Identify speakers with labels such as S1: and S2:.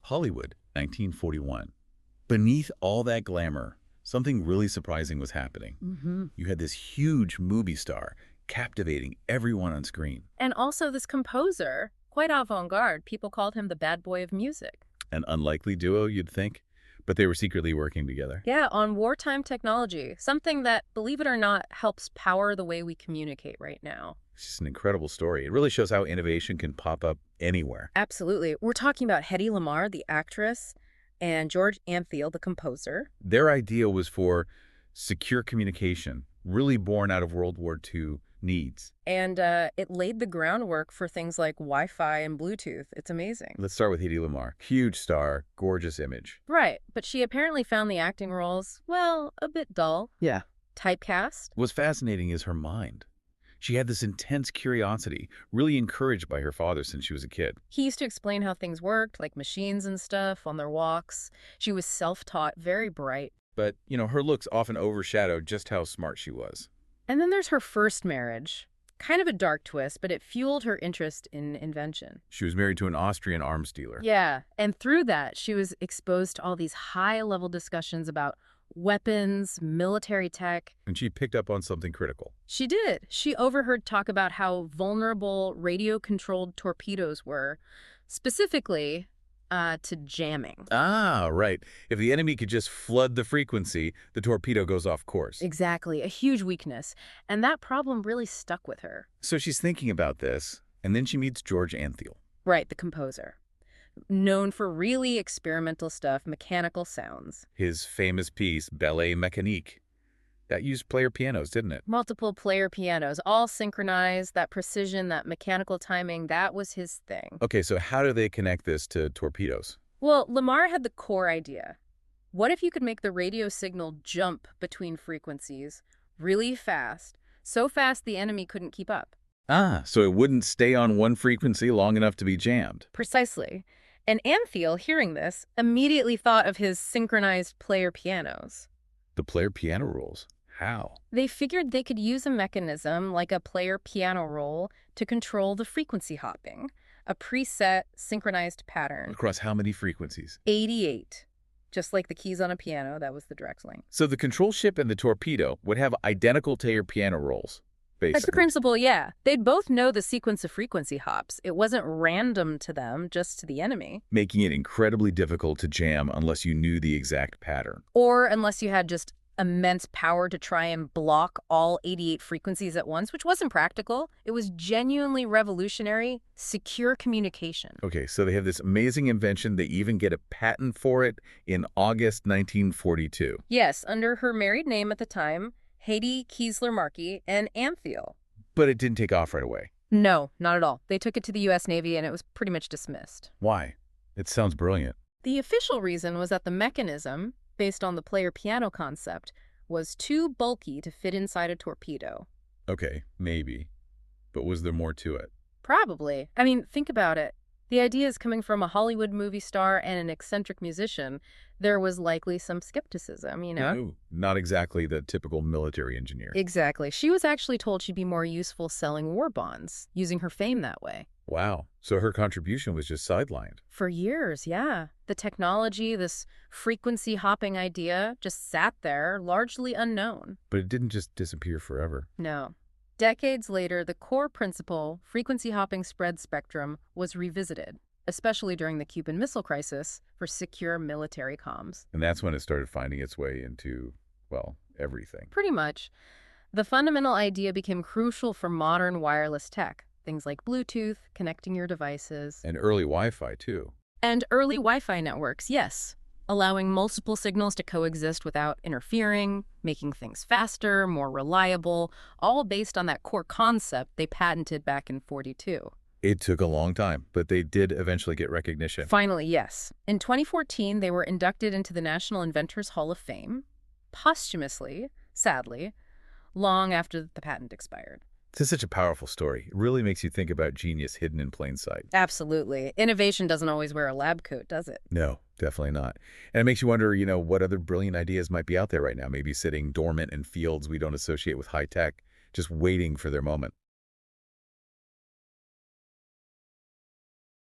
S1: Hollywood, 1941. Beneath all that glamour, something really surprising was happening. You had this huge movie star captivating everyone on screen.
S2: And also this composer, quite avant-garde. People called him the bad boy of music.
S1: An unlikely duo, you'd think, but they were secretly working together.
S2: Yeah, on wartime technology, something that, believe it or not, helps power the way we communicate right now.
S1: It's just an incredible story. It really shows how innovation can pop up anywhere.
S2: Absolutely. We're talking about Hedy Lamarr, the actress, and George Antheil, the composer.
S1: Their idea was for secure communication, really born out of World War II needs.
S2: And it laid the groundwork for things like Wi-Fi and Bluetooth. It's amazing.
S1: Let's start with Hedy Lamarr. Huge star, gorgeous image.
S2: Right, but she apparently found the acting roles, well, a bit dull.
S3: Yeah.
S2: Typecast.
S1: What's fascinating is her mind. She had this intense curiosity, really encouraged by her father since she was a kid.
S2: He used to explain how things worked, like machines and stuff, on their walks. She was self-taught, very bright.
S1: But, her looks often overshadowed just how smart she was.
S2: And then there's her first marriage. Kind of a dark twist, but it fueled her interest in invention.
S1: She was married to an Austrian arms dealer.
S2: Yeah, and through that, she was exposed to all these high-level discussions about weapons, military tech.
S1: And she picked up on something critical.
S2: She did. She overheard talk about how vulnerable radio-controlled torpedoes were, specifically to jamming.
S1: Ah, right. If the enemy could just flood the frequency, the torpedo goes off course.
S2: Exactly, a huge weakness. And that problem really stuck with her.
S1: So she's thinking about this, and then she meets George Antheil.
S2: Right, the composer. Known for really experimental stuff, mechanical sounds.
S1: His famous piece, Ballet Mécanique. That used player pianos, didn't it?
S2: Multiple player pianos, all synchronized, that precision, that mechanical timing, that was his thing.
S1: Okay, so how do they connect this to torpedoes?
S2: Well, Lamarr had the core idea. What if you could make the radio signal jump between frequencies really fast, so fast the enemy couldn't keep up?
S1: Ah, so it wouldn't stay on one frequency long enough to be jammed.
S2: Precisely. And Antheil, hearing this, immediately thought of his synchronized player pianos.
S1: The player piano rules. How?
S2: They figured they could use a mechanism like a player piano roll to control the frequency hopping, a preset synchronized pattern.
S1: Across how many frequencies?
S2: 88. Just like the keys on a piano, that was the direct link.
S1: So the control ship and the torpedo would have identical player piano rolls,
S2: That's the
S1: basically.
S2: principle, yeah. They'd both know the sequence of frequency hops. It wasn't random to them, just to the enemy.
S1: Making it incredibly difficult to jam unless you knew the exact pattern.
S2: Or unless you had just immense power to try and block all 88 frequencies at once, which wasn't practical. It was genuinely revolutionary, secure communication.
S1: Okay, so they have this amazing invention. They even get a patent for it in August 1942.
S2: Yes, under her married name at the time, Hedy Keesler-Markey and Antheil.
S1: But it didn't take off right away.
S2: No, not at all. They took it to the U.S. Navy and it was pretty much dismissed.
S1: Why? It sounds brilliant.
S2: The official reason was that the mechanism, based on the player piano concept, was too bulky to fit inside a torpedo.
S1: Okay, maybe. But was there more to it?
S2: Probably. I mean, think about it. The idea is coming from a Hollywood movie star and an eccentric musician. There was likely some skepticism,
S1: No, not exactly the typical military engineer.
S2: Exactly. She was actually told she'd be more useful selling war bonds, using her fame that way.
S1: Wow. So her contribution was just sidelined.
S2: For years, yeah. The technology, this frequency hopping idea, just sat there, largely unknown.
S1: But it didn't just disappear forever.
S2: No. Decades later, the core principle, frequency hopping spread spectrum, was revisited, especially during the Cuban Missile Crisis, for secure military comms.
S1: And that's when it started finding its way into, well, everything.
S2: Pretty much. The fundamental idea became crucial for modern wireless tech, things like Bluetooth, connecting your devices.
S1: And early Wi-Fi, too.
S2: And early Wi-Fi networks, yes, allowing multiple signals to coexist without interfering, making things faster, more reliable, all based on that core concept they patented back in '42.
S1: It took a long time, but they did eventually get recognition.
S2: Finally, yes. In 2014, they were inducted into the National Inventors Hall of Fame, posthumously, sadly, long after the patent expired.
S1: This is such a powerful story. It really makes you think about genius hidden in plain sight.
S2: Absolutely. Innovation doesn't always wear a lab coat, does it?
S1: No, definitely not. And it makes you wonder, what other brilliant ideas might be out there right now, maybe sitting dormant in fields we don't associate with high tech, just waiting for their moment.